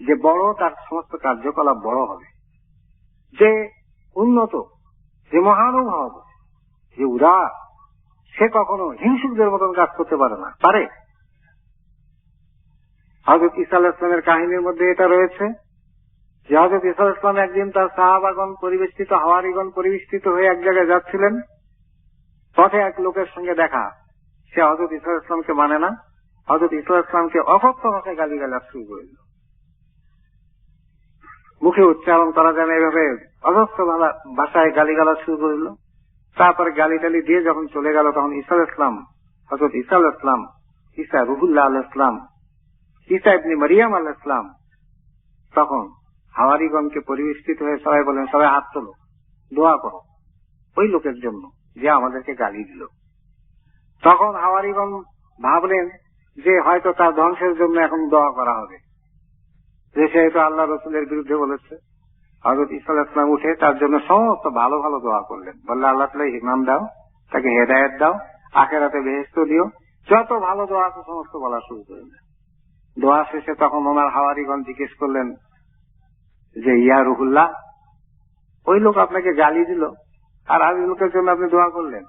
যে বড় তার সমস্ত কার্যকলাপ বড় হবে, যে উন্নত, যে মহানুভব, যে উদার, সে কখনো হিংসুকদের মতন কাজ করতে পারে না। পারে? হযরত ঈসা আলাইহিস সালামের কাহিনীর মধ্যে এটা রয়েছে যে হযরত ঈসা আলাইহিস সালাম একদিন তার সাহাবাগণ পরিবেষ্টিত, হাওয়ারীগণ পরিবেষ্টিত হয়ে এক জায়গায় যাচ্ছিলেন। পথে এক লোকের সঙ্গে দেখা, সে হযরত ঈসা আলাইহিস সালামকে মানে না, হযরত ঈসা আলাইহিস সালামকে অকথ্য ভাষায় গালিগালাজ শুরু করে দিল। মুখে উচ্চারণ করা যায় না এভাবে অজস্র ভাষায় গালিগালাজ শুরু করে দিল। তারপরে গালি টালি দিয়ে যখন চলে গেল, তখন ঈসা আলাইহিস সালাম, হযরত ঈসা আলাইহিস সালাম, ঈসা রুহুল্লাহ আলাইহিস সালাম, ঈসা ইবনে মারিয়াম আলাইহিস সালাম, তখন হাওয়ারীগণকে পরিবেষ্টিত হয়ে সবাই বলেন, সবাই হাত তোলো, দোয়া করো ওই লোকের জন্য যে আমাদেরকে গালি দিল। তখন হাওয়ারীগণ ভাবলেন যে হয়তো তার ধ্বংসের জন্য এখন দোয়া করা হবে, যে সে তো আল্লাহ রসুলের বিরুদ্ধে বলেছে। হযরত ঈসা আলাইহিস সালাম উঠে তার জন্য সমস্ত ভালো ভালো দোয়া করলেন। বললে, আল্লাহ তাআলা ইমাম দাও, তাকে হেদায়েত দাও, আখিরাতে বেহেশত দিও, যত ভালো দোয়া আছে সমস্ত বলা শুরু করলেন। দোয়া শেষে তখন ওনার হাওয়ারীগণ জিজ্ঞেস করলেন যে, ইয়া রুহুল্লাহ, ওই লোক আপনাকে গালি দিল আর ওই লোকের জন্য আপনি দোয়া করলেন।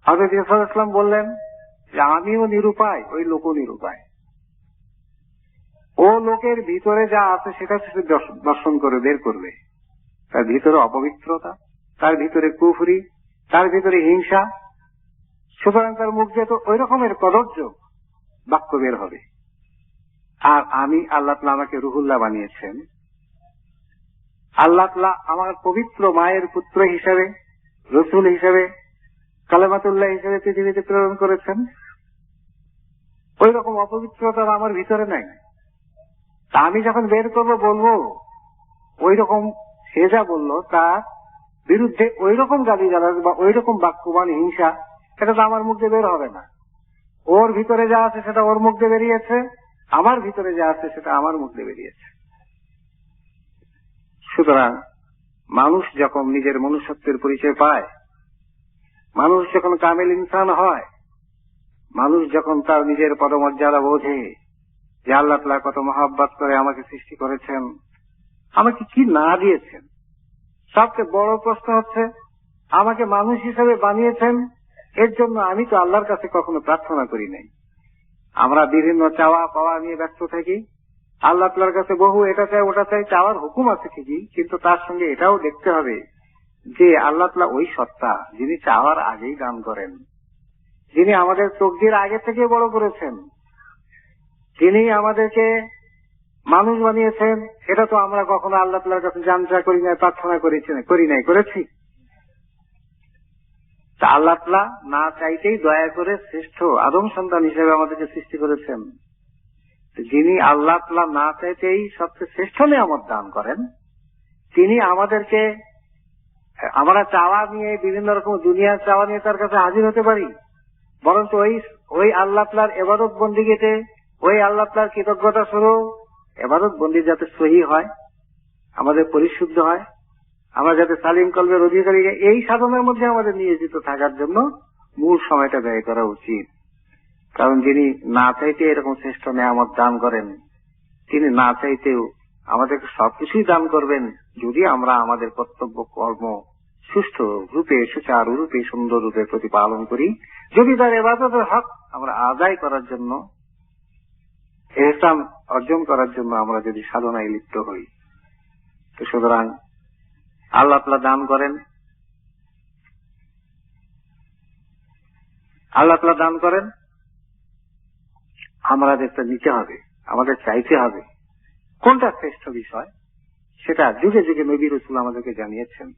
হযরত ঈসা আলাইহিস সালাম বললেন যে, আমিও নিরুপায়, ওই লোকও নিরুপায়। ও লোকের ভিতরে যা আছে সেটা সে দর্শন করে বের করবে। তার ভিতরে অপবিত্রতা, তার ভিতরে কুফরি, তার ভিতরে হিংসা, সুতরাং তার মুখ দিয়ে তো ওই রকমের কদর্য বাক্য বের হবে। আর আমি, আল্লাহ তাআলা আমাকে রুহুল্লাহ বানিয়েছেন, আল্লাহ তাআলা আমার পবিত্র মায়ের পুত্র হিসেবে, রসুল হিসেবে, কালেমাতুল্লাহ হিসেবে পৃথিবীতে প্রেরণ করেছেন। ওই রকম অপবিত্রতা আমার ভিতরে নাই। তা আমি যখন বের করবো, বলবো ওই রকম সে যা বললো তার বিরুদ্ধে ওই রকম গালিগালাজ বা ওই রকম বাক্যবান হিংসা, এটা তো আমার মুখ দিয়ে বের হবে না। ওর ভিতরে যা আছে সেটা ওর মুখ দিয়ে বেরিয়েছে, আমার ভিতরে যা আছে সেটা আমার মুখ দিয়ে বেরিয়েছে। সুতরাং মানুষ যখন নিজের মনুষ্যত্বের পরিচয় পায়, মানুষ যখন কামেল ইনসান হয়, মানুষ যখন তার নিজের পদমর্যাদা বোঝে যে আল্লাহ তাআলা কত মহব্বত করে আমাকে সৃষ্টি করেছেন, আমাকে কি না দিয়েছেন। সবচেয়ে বড় প্রশ্ন হচ্ছে, আমাকে মানুষ হিসেবে বানিয়েছেন, এর জন্য আমি তো আল্লাহর কাছে কখনো প্রার্থনা করি নাই। আমরা বিভিন্ন চাওয়া পাওয়া নিয়ে ব্যস্ত থাকি, আল্লাহ তাআলার কাছে বহু এটা চাই ওটা চাই, চাওয়ার হুকুম আছে ঠিকই, কিন্তু তার সঙ্গে এটাও দেখতে হবে যে আল্লাহ তাআলা ওই সত্তা যিনি চাওয়ার আগেই দান করেন, যিনি আমাদের তকদির আগে থেকে বড় করেছেন, যিনি আমাদেরকে মানুষ বানিয়েছেন। এটা তো আমরা কখনো আল্লাহ তাআলার কাছে জানতে করি না, প্রার্থনা করেছি। তা আল্লাহ তাআলা না চাইতেই দয়া করে শ্রেষ্ঠ আদম সন্তান হিসেবে আমাদেরকে সৃষ্টি করেছেন। যিনি আল্লাহ তাআলা না চাইতেই সবচেয়ে শ্রেষ্ঠ নিয়ামত দান করেন, তিনি আমাদেরকে, আমরা চাওয়া নিয়ে বিভিন্ন রকম দুনিয়ার চাওয়া নিয়ে তার কাছে হাজির হতে পারি, বরঞ্চ ওই আল্লাহ তাআলার ইবাদত বন্দেগীতে, ওই আল্লাহ তাআলার কৃতজ্ঞতা স্বরূপ ইবাদত বন্দেগী যাতে সহি হয়, আমাদের পরিশুদ্ধ হয়, আমরা যাতে সালিম কলবের অধিকারী, এই সাধনের মধ্যে আমাদের নিয়োজিত থাকার জন্য মূল সময়টা ব্যয় করা উচিত। কারণ যিনি না চাইতে এরকম শ্রেষ্ঠ নিয়ামত দান করেন, তিনি না চাইতেও আমাদেরকে সবকিছুই দান করবেন, যদি আমরা আমাদের কর্তব্য কর্ম সুষ্ঠু রূপে, সুচারু রূপে, সুন্দর রূপে প্রতিপালন করি, যদি তার ইবাদতের হক আমরা আদায় করার জন্য, ইহসান অর্জন করার জন্য আমরা যদি সাধনায় লিপ্ত হই। তো সুতরাং আল্লাহ তাআলা দান করেন, আল্লাহ তাআলা দান করেন, আমাদেরটা নিতে হবে, আমাদের চাইতে হবে। কোনটা শ্রেষ্ঠ বিষয় সেটা যুগে যুগে নবী রাসূল আমাদেরকে জানিয়েছেন।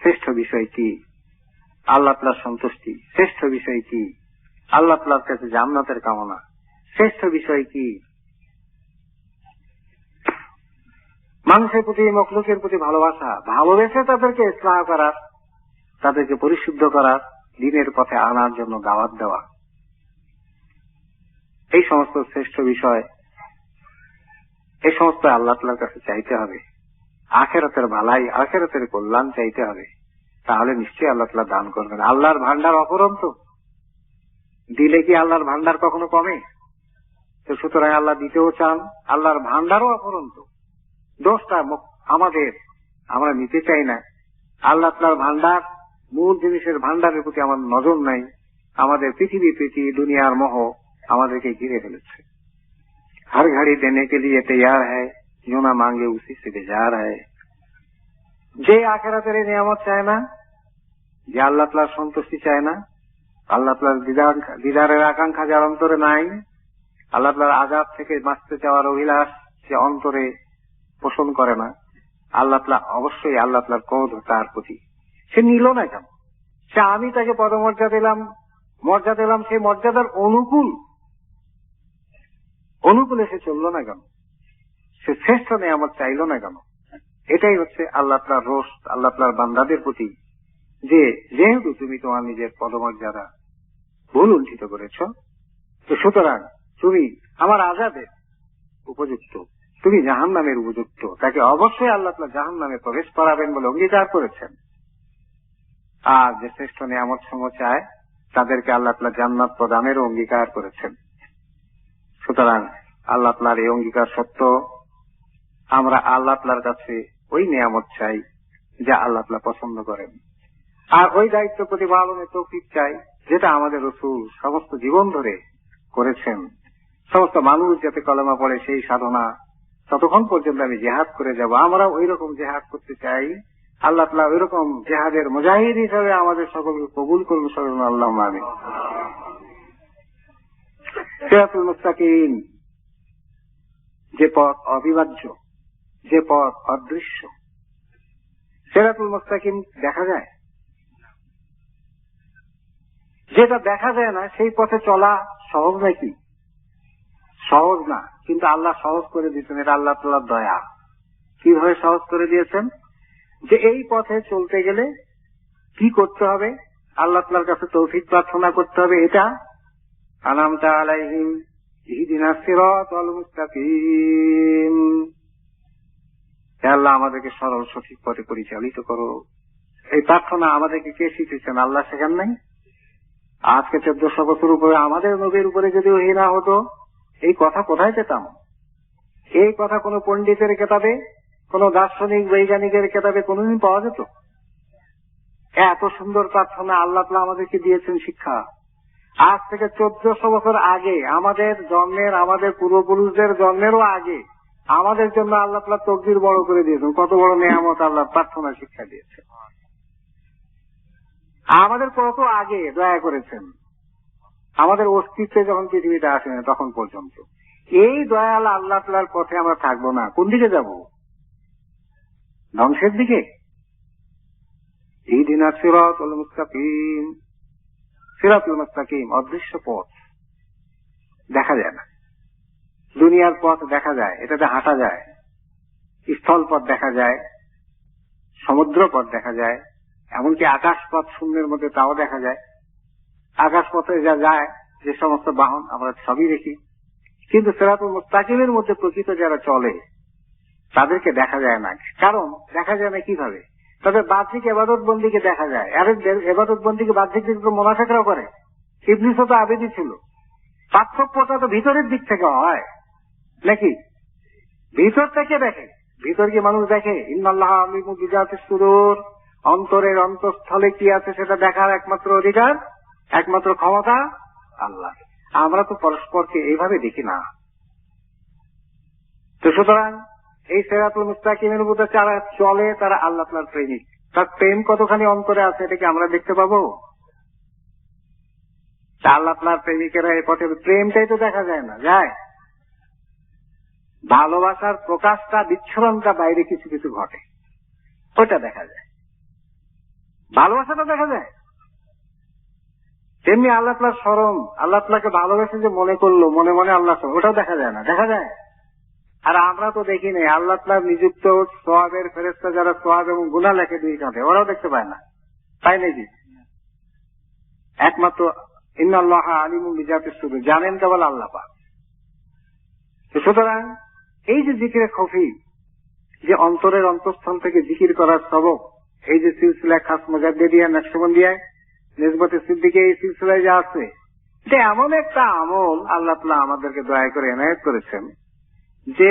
শ্রেষ্ঠ বিষয় কি? আল্লাহ তাআলার সন্তুষ্টি। শ্রেষ্ঠ বিষয় কি? আল্লাহ তাআলার কাছে জান্নাতের কামনা। শ্রেষ্ঠ বিষয় কি? মানুষের প্রতি, মখলুকের প্রতি ভালোবাসা, ভালোবেসে তাদেরকে ইসলাহ করার, তাদেরকে পরিশুদ্ধ করার, দ্বীনের পথে আনার জন্য দাওয়াত দেওয়া। এই সমস্ত শ্রেষ্ঠ বিষয়, এই সমস্ত আল্লাহ তাআলার কাছে চাইতে হবে। আখিরাতের ভালাই, আখিরাতের কল্যাণ চাইতে হবে, তাহলে নিশ্চয়ই আল্লাহ তাআলা দান করবেন। আল্লাহর ভান্ডার অপরন্ত, দিলে কি আল্লাহর ভান্ডার কখনো কমে? তো সুতরাং আল্লাহ দিতেও চান, আল্লাহর ভান্ডারও অপরন্ত। দোষটা আমাদের, আমরা নিতে চাই না। আল্লাহ তাআলার ভান্ডার, মূল জিনিসের ভান্ডারের প্রতি আমার নজর নাই। আমাদের পৃথিবী প্রীতি, দুনিয়ার মোহ আমাদেরকে ঘিরে ফেলেছে। हर घड़ी देने के लिए तैयार है, जो ना मांगे उसी से बेजार है। যে আখিরাতের নিয়ামত চায় না, যে আল্লাহ তাআলার সন্তুষ্টি চায় না, আল্লাহ তাআলার দিদারের আকাঙ্ক্ষা যার অন্তরে নাই, আল্লাহ তাআলার আযাব থেকে বাঁচতে চাওয়ার অভিলাষ সে অন্তরে পোষণ করে না, আল্লাহ তাআলা অবশ্যই আল্লাহ তাআলার ক্রোধ তার প্রতি। সে নিল না কেন? সে আমি তাকে পদমর্যাদা দিলাম, সেই মর্যাদার অনুকূলে সে চললো না কেন? সে শ্রেষ্ঠ নিয়ামত চাইল না কেন? এটাই হচ্ছে আল্লাহ তাআলার রোষ আল্লাহ তাআলার বান্দাদের প্রতি, যে যেহেতু তুমি তোমার নিজের পদমর্যাদা ভুল উল্টিত করেছ, তো সুতরাং তুমি আমার আযাবের উপযুক্ত, তুমি জাহান্নামের উপযুক্ত। তাকে অবশ্যই আল্লাহ তাআলা জাহান্নামে প্রবেশ করাবেন বলে অঙ্গীকার করেছেন। আর যে শ্রেষ্ঠ নিয়ামত সমূহ চায় তাদেরকে আল্লাহ তাআলা জান্নাত প্রদানেরও অঙ্গীকার করেছেন। সুতরাং আল্লাহ তাআলার এই অঙ্গীকার সত্য, আমরা আল্লাহ তাআলার কাছে ওই নিয়ামত চাই যা আল্লাহ তাআলা পছন্দ করেন, আর ওই দায়িত্ব প্রতিপালনের তৌফিক চাই যেটা আমাদের রাসূল সমস্ত জীবন ধরে করেছেন। সমস্ত মানুষ যাতে কলেমা পড়ে সেই সাধনা, ততক্ষণ পর্যন্ত আমি জিহাদ করে যাব। আমরা ওই রকম জিহাদ করতে চাই। আল্লাহ তাআলা ওই রকম জিহাদের মুজাহিদ হিসেবে আমাদের সকলকে কবুল করুন। আল্লাহুম্মা আমিন। সিরাতুল মুস্তাকিম, যে পথ অবিভাজ্য, যে পথ অদৃশ্য, সিরাতুল মুস্তাকিম দেখা যায়। যেটা দেখা যায় না সেই পথে চলা সহজ নাকি? সহজ না, কিন্তু আল্লাহ সহজ করে দিয়েছেন। এটা আল্লাহ তাআলার দয়া। কিভাবে সহজ করে দিয়েছেন? যে এই পথে চলতে গেলে কি করতে হবে? আল্লাহ তাআলার কাছে তৌফিক প্রার্থনা করতে হবে। এটা আনআমতা আলাইহিম ইহদিনাস সিরাতাল মুস্তাকিম, হে আল্লাহ আমাদেরকে সরল সঠিক পথে পরিচালিত করো। এই প্রার্থনা আমাদেরকে কে শিখিয়েছেন? আল্লাহ শেখান নাই? আজকে 1400 বছর উপরে আমাদের নবীর উপরে যদি ওহী না হতো, এই কথা কোথায় পেতাম? এই কথা কোন পণ্ডিতের কেতাবে, কোন দার্শনিক বৈজ্ঞানিকের কেতাবে কোনদিন পাওয়া যেত? এত সুন্দর প্রার্থনা আল্লাহ তাআলা আমাদেরকে দিয়েছেন শিক্ষা। আজ থেকে 1400 বছর আগে, আমাদের জন্মের, আমাদের পূর্বপুরুষদের জন্মেরও আগে আমাদের জন্য আল্লাহ তাআলা তাকদীর বড় করে দিয়েছেন। কত বড় নিয়ামত আল্লাহ প্রার্থনা শিক্ষা দিয়েছে। আমাদের কত আগে দয়া করেছেন, আমাদের অস্তিত্বে যখন পৃথিবীতে আসে না তখন পর্যন্ত। এই দয়াল আল্লাহ তাআলার পথে আমরা থাকবো না, কোন দিকে যাব? ধ্বংসের দিকে? ইহদিনাস সিরাতাল মুস্তাকিম, সিরাতুল মুস্তাকিম অদৃশ্য পথ, দেখা যায় না। দুনিয়ার পথ দেখা যায়, এটাতে হাঁটা যায়। স্থল পথ দেখা যায়, সমুদ্র পথ দেখা যায়, এমনকি আকাশ পথ শূন্যের মধ্যে তাও দেখা যায়। আকাশ পথে যা যায়, যে সমস্ত বাহন, আমরা সবই দেখি। কিন্তু সিরাতুল মুস্তাকিমের মধ্যে প্রকৃত যারা চলে তাদেরকে দেখা যায় না। কারণ দেখা যায় না কিভাবে? তাদের বাহ্যিক ইবাদত বন্দিকে দেখা যায়। আর ইবাদত বন্দিকে বাহ্যিক দিক থেকে মুনাফিকরাও করে। ইবলিসও তো আবেদী ছিল। পার্থক্যটা তো ভিতরের দিক থেকে হয় নাকি? ভিতর থেকে দেখে। ভিতর কি মানুষ দেখে? ইন্নাল্লাহা আলিমু বিযাতিস সুদূর, অন্তরের অন্তঃস্থলে কি আছে সেটা দেখার একমাত্র অধিকার, একমাত্র ক্ষমতা আল্লাহ। আমরা তো পরস্পরকে এইভাবে দেখি না। তো সুতরাং এই সিরাতুল মুস্তাকিমের উপরে যারা চলে তারা আল্লাহ তাআলার প্রেমিক। তার প্রেম কতখানি অন্তরে আছে এটা কি আমরা দেখতে পাবো? আল্লাহ তাআলার প্রেমিকেরা এই পথে, প্রেমটাই তো দেখা যায় না। যায় ভালোবাসার প্রকাশটা, বিচ্ছুরণটা বাইরে কিছু কিছু ঘটে, ওটা দেখা যায়। ভালোবাসাটা দেখা যায়। তেমনি আল্লাহ তাআলার শরম, আল্লাহ তাআলাকে ভালোবেসে যে মনে করলো, মনে মনে আল্লাহ, ওটাও দেখা যায় না। দেখা যায়। আর আমরা তো দেখি নাই। আল্লাহ তাআলার নিযুক্ত সওয়াবের ফেরেশতা যারা সওয়াব এবং গুনাহ লেখে দুই কাঁধে, ওরাও দেখতে পায় না, তাই নাকি? একমাত্র ইন্নাল্লাহা আলিমুম বিযাতিস সুদূর, জানেন কেবল আল্লাহ পাক। সুতরাং এই যে জিকিরে খফি, যে অন্তরের অন্তঃস্থল থেকে জিকির করার সবক, এই যে সিলসিলা খাস মুজাদ্দিদিয়া নকশবন্দিয়ায় নিসবতে সিদ্দিকে এই সিলসিলায় যা আছে, এটা এমন একটা আমল আল্লাহ তাআলা আমাদেরকে দয়া করে এনায়েত করেছেন,